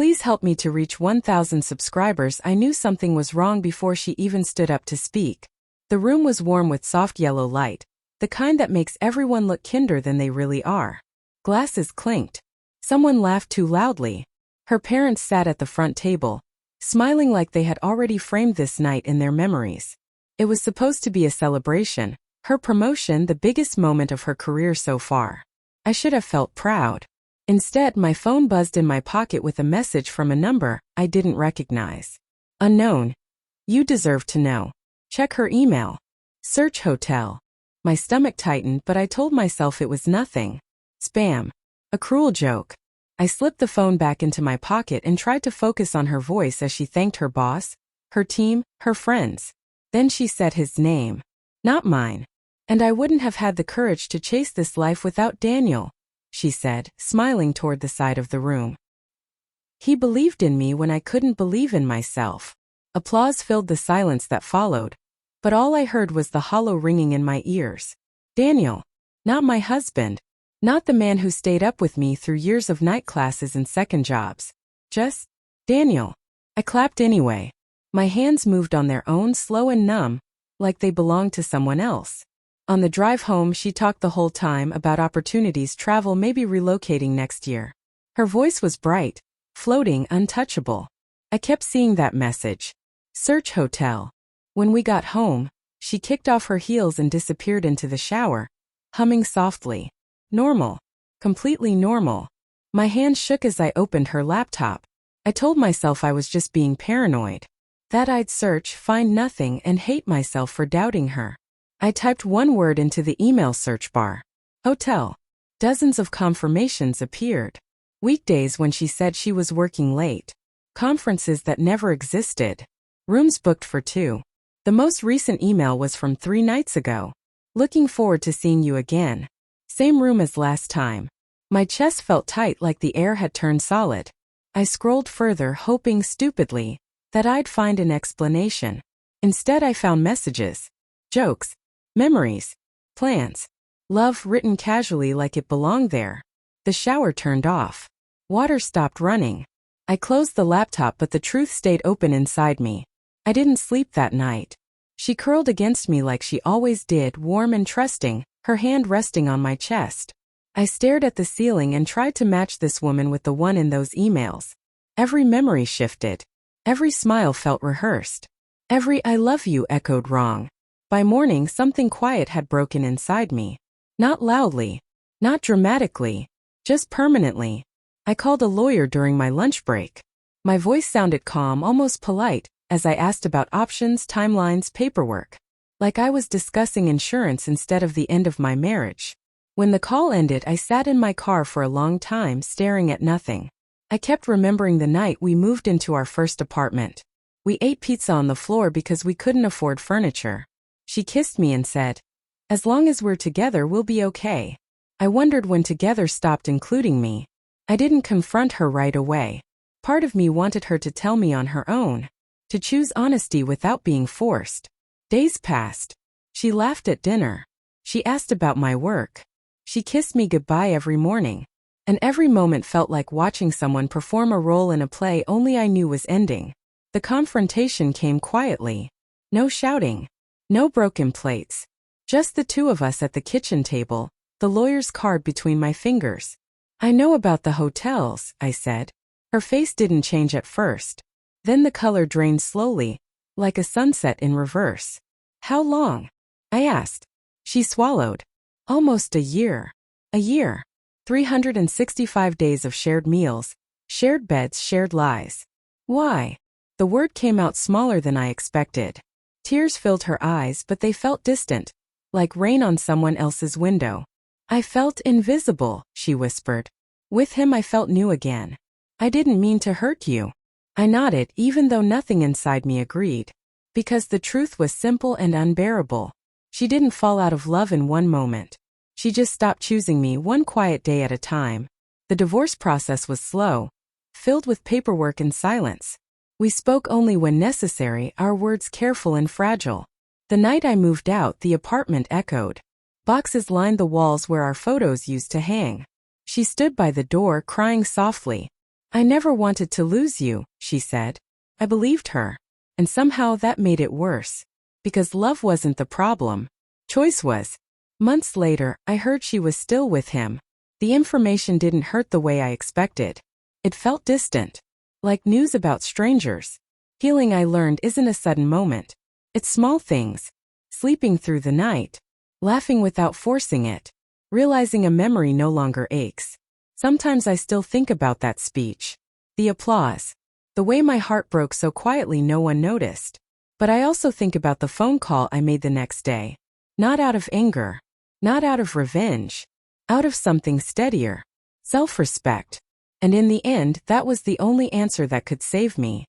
Please help me to reach 1,000 subscribers. I knew something was wrong before she even stood up to speak. The room was warm with soft yellow light, the kind that makes everyone look kinder than they really are. Glasses clinked. Someone laughed too loudly. Her parents sat at the front table, smiling like they had already framed this night in their memories. It was supposed to be a celebration, her promotion, the biggest moment of her career so far. I should have felt proud. Instead, my phone buzzed in my pocket with a message from a number I didn't recognize. Unknown. You deserve to know. Check her email. Search hotel. My stomach tightened, but I told myself it was nothing. Spam. A cruel joke. I slipped the phone back into my pocket and tried to focus on her voice as she thanked her boss, her team, her friends. Then she said his name. Not mine. And I wouldn't have had the courage to chase this life without Daniel, she said, smiling toward the side of the room. He believed in me when I couldn't believe in myself. Applause filled the silence that followed, but all I heard was the hollow ringing in my ears. Daniel. Not my husband. Not the man who stayed up with me through years of night classes and second jobs. Just Daniel. I clapped anyway. My hands moved on their own, slow and numb, like they belonged to someone else. On the drive home, she talked the whole time about opportunities, travel, maybe relocating next year. Her voice was bright, floating, untouchable. I kept seeing that message. Search hotel. When we got home, she kicked off her heels and disappeared into the shower, humming softly. Normal. Completely normal. My hand shook as I opened her laptop. I told myself I was just being paranoid. That I'd search, find nothing, and hate myself for doubting her. I typed one word into the email search bar. Hotel. Dozens of confirmations appeared. Weekdays when she said she was working late. Conferences that never existed. Rooms booked for 2. The most recent email was from 3 nights ago. Looking forward to seeing you again. Same room as last time. My chest felt tight like the air had turned solid. I scrolled further, hoping stupidly that I'd find an explanation. Instead, I found messages. Jokes. Memories. Plans. Love written casually like it belonged there. The shower turned off. Water stopped running. I closed the laptop, but the truth stayed open inside me. I didn't sleep that night. She curled against me like she always did, warm and trusting, her hand resting on my chest. I stared at the ceiling and tried to match this woman with the one in those emails. Every memory shifted. Every smile felt rehearsed. Every I love you echoed wrong. By morning, something quiet had broken inside me. Not loudly. Not dramatically. Just permanently. I called a lawyer during my lunch break. My voice sounded calm, almost polite, as I asked about options, timelines, paperwork. Like I was discussing insurance instead of the end of my marriage. When the call ended, I sat in my car for a long time, staring at nothing. I kept remembering the night we moved into our first apartment. We ate pizza on the floor because we couldn't afford furniture. She kissed me and said, "As long as we're together, we'll be okay." I wondered when together stopped including me. I didn't confront her right away. Part of me wanted her to tell me on her own. To choose honesty without being forced. Days passed. She laughed at dinner. She asked about my work. She kissed me goodbye every morning. And every moment felt like watching someone perform a role in a play only I knew was ending. The confrontation came quietly. No shouting. No broken plates. Just the two of us at the kitchen table, the lawyer's card between my fingers. "I know about the hotels," I said. Her face didn't change at first. Then the color drained slowly, like a sunset in reverse. "How long?" I asked. She swallowed. "Almost a year. A year. 365 days of shared meals, shared beds, shared lies." "Why?" The word came out smaller than I expected. Tears filled her eyes, but they felt distant, like rain on someone else's window. "I felt invisible," she whispered. "With him I felt new again. I didn't mean to hurt you." I nodded, even though nothing inside me agreed. Because the truth was simple and unbearable. She didn't fall out of love in one moment. She just stopped choosing me one quiet day at a time. The divorce process was slow, filled with paperwork and silence. We spoke only when necessary, our words careful and fragile. The night I moved out, the apartment echoed. Boxes lined the walls where our photos used to hang. She stood by the door, crying softly. I never wanted to lose you, she said. I believed her. And somehow that made it worse. Because love wasn't the problem. Choice was. Months later, I heard she was still with him. The information didn't hurt the way I expected. It felt distant. Like news about strangers. Healing, I learned, isn't a sudden moment. It's small things. Sleeping through the night. Laughing without forcing it. Realizing a memory no longer aches. Sometimes I still think about that speech. The applause. The way my heart broke so quietly no one noticed. But I also think about the phone call I made the next day. Not out of anger. Not out of revenge. Out of something steadier. Self-respect. And in the end, that was the only answer that could save me.